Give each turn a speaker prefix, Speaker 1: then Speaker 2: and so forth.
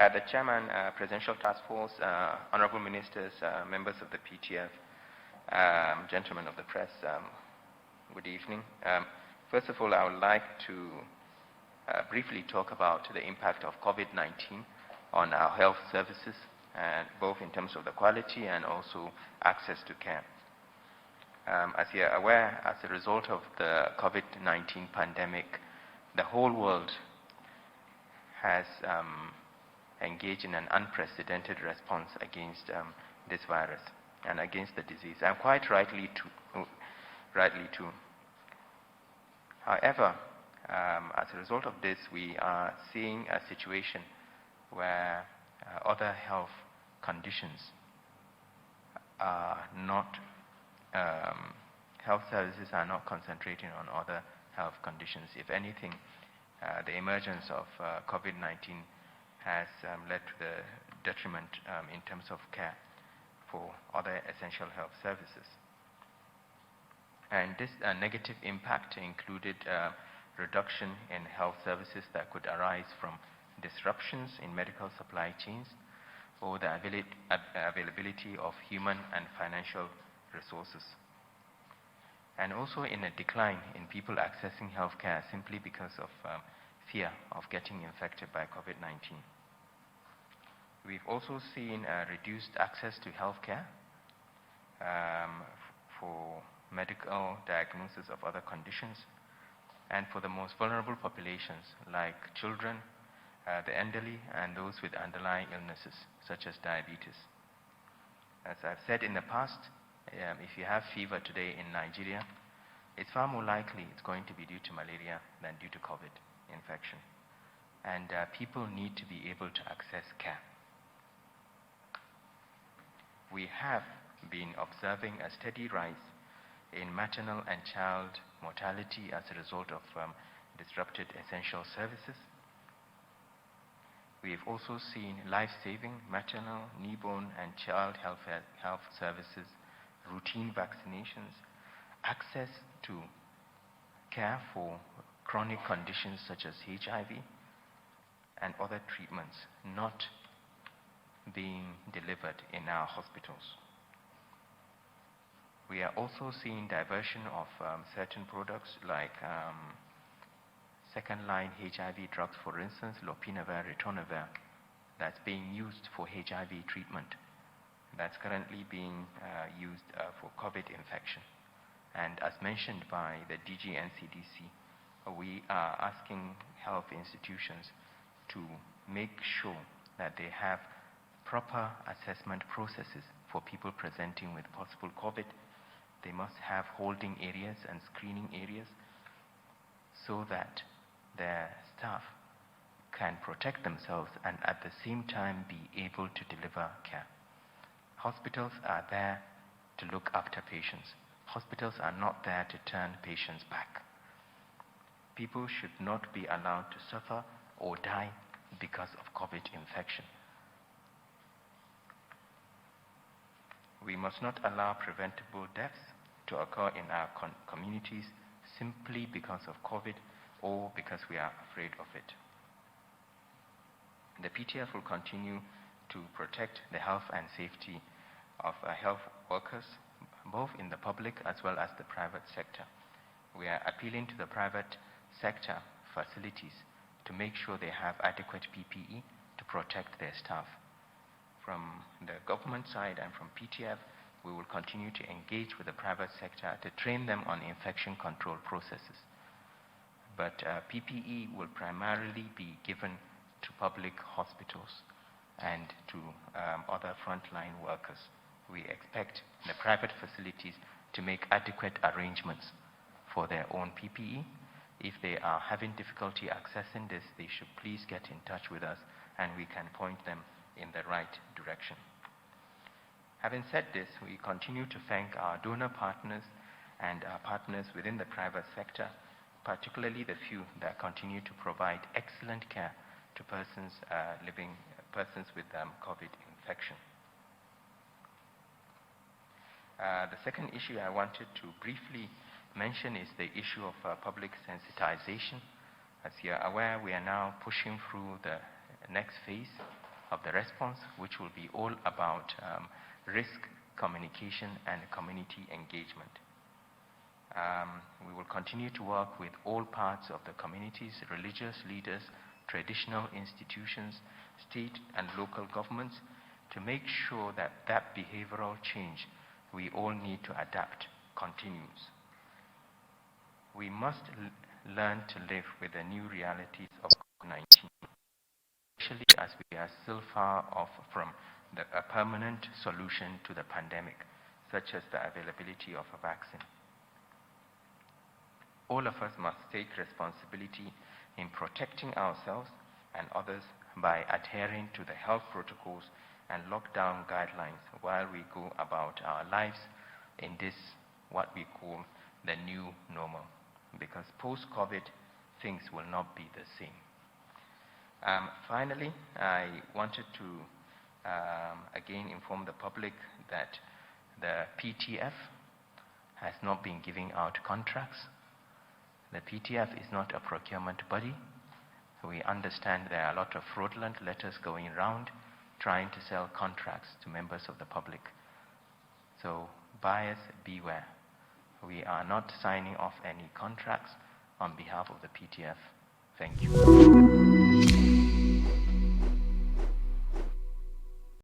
Speaker 1: The Chairman, Presidential Task Force, Honorable Ministers, members of the PTF, gentlemen of the press, good evening. First of all, I would like to briefly talk about the impact of COVID-19 on our health services, both in terms of the quality and also access to care. As you are aware, as a result of the COVID-19 pandemic, the whole world has engaged in an unprecedented response against this virus and against the disease, and quite rightly too. However, as a result of this, we are seeing a situation where other health conditions are not, health services are not concentrating on other health conditions. If anything, the emergence of COVID-19 has led to the detriment in terms of care for other essential health services. And this negative impact included reduction in health services that could arise from disruptions in medical supply chains or the availability of human and financial resources. And also in a decline in people accessing healthcare simply because of fear of getting infected by COVID-19. We've also seen reduced access to healthcare for medical diagnosis of other conditions, and for the most vulnerable populations like children, the elderly, and those with underlying illnesses such as diabetes. As I've said in the past, if you have fever today in Nigeria, it's far more likely it's going to be due to malaria than due to COVID infection. And people need to be able to access care. We have been observing a steady rise in maternal and child mortality as a result of disrupted essential services. We've also seen life-saving maternal, newborn, and child health services, routine vaccinations, access to care for chronic conditions such as HIV and other treatments not being delivered in our hospitals. We are also seeing diversion of certain products like second-line HIV drugs, for instance, lopinavir, ritonavir, that's being used for HIV treatment. That's currently being used for COVID infection. And as mentioned by the DG NCDC, we are asking health institutions to make sure that they have proper assessment processes for people presenting with possible COVID. They must have holding areas and screening areas so that their staff can protect themselves and at the same time be able to deliver care. Hospitals are there to look after patients. Hospitals are not there to turn patients back. People should not be allowed to suffer or die because of COVID infection. We must not allow preventable deaths to occur in our communities simply because of COVID or because we are afraid of it. The PTF will continue to protect the health and safety of health workers, both in the public as well as the private sector. We are appealing to the private sector facilities to make sure they have adequate PPE to protect their staff. From the government side and from PTF, we will continue to engage with the private sector to train them on infection control processes. But PPE will primarily be given to public hospitals and to other frontline workers. We expect the private facilities to make adequate arrangements for their own PPE. If they are having difficulty accessing this, they should please get in touch with us and we can point them in the right direction. Having said this, we continue to thank our donor partners and our partners within the private sector, particularly the few that continue to provide excellent care to persons with COVID infection. The second issue I wanted to briefly mention is the issue of public sensitization. As you are aware, we are now pushing through the next phase of the response, which will be all about risk communication and community engagement. We will continue to work with all parts of the communities, religious leaders, traditional institutions, state and local governments, to make sure that that behavioral change we all need to adapt continues. We must learn to live with the new realities of COVID-19, especially as we are still far off from a permanent solution to the pandemic, such as the availability of a vaccine. All of us must take responsibility in protecting ourselves and others by adhering to the health protocols and lockdown guidelines while we go about our lives in this, what we call the new normal. Because post-COVID, things will not be the same. Finally, I wanted to again inform the public that the PTF has not been giving out contracts. The PTF is not a procurement body. We understand there are a lot of fraudulent letters going around trying to sell contracts to members of the public. So buyers beware. We are not signing off any contracts on behalf of the PTF. Thank you.